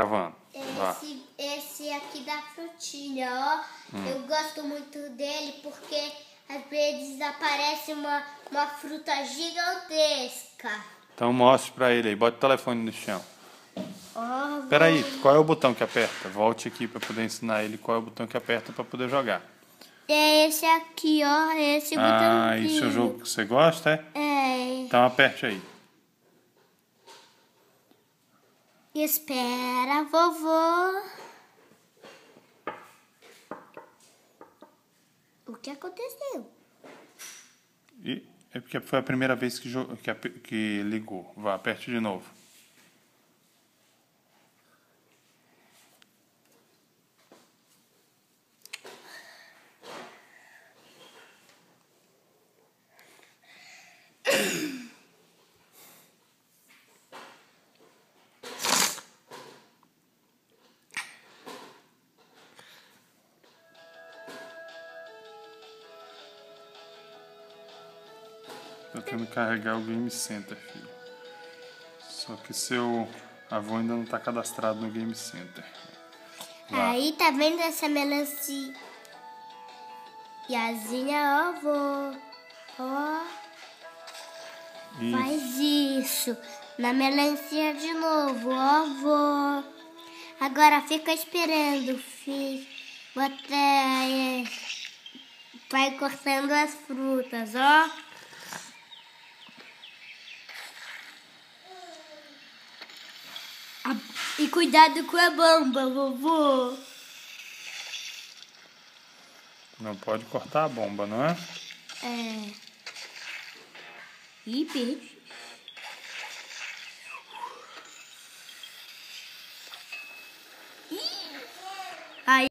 Gravando. Esse aqui da frutinha, ó. Eu gosto muito dele porque às vezes aparece uma fruta gigantesca. Então mostre pra ele aí. Bota o telefone no chão. Ó, Peraí, qual é o botão que aperta? Volte aqui pra poder ensinar ele qual é o botão que aperta pra poder jogar. é esse aqui, ó. Esse botãozinho. Ah, isso é o jogo que você gosta, é? É. Então aperte aí. Espera, vovô. O que aconteceu? E é porque foi a primeira vez que ligou. Vá, aperte de novo. Eu tenho que carregar o Game Center, filho. Só que seu avô ainda não está cadastrado no Game Center. Vá. Aí, tá vendo essa melancia? Yazinha, ó, vô. Ó, faz isso. Na melancia de novo, ó, vô. Agora fica esperando, filho. Vai cortando as frutas, ó. E cuidado com a bomba, vovô. Não pode cortar a bomba, não é? É. Ih, perdi.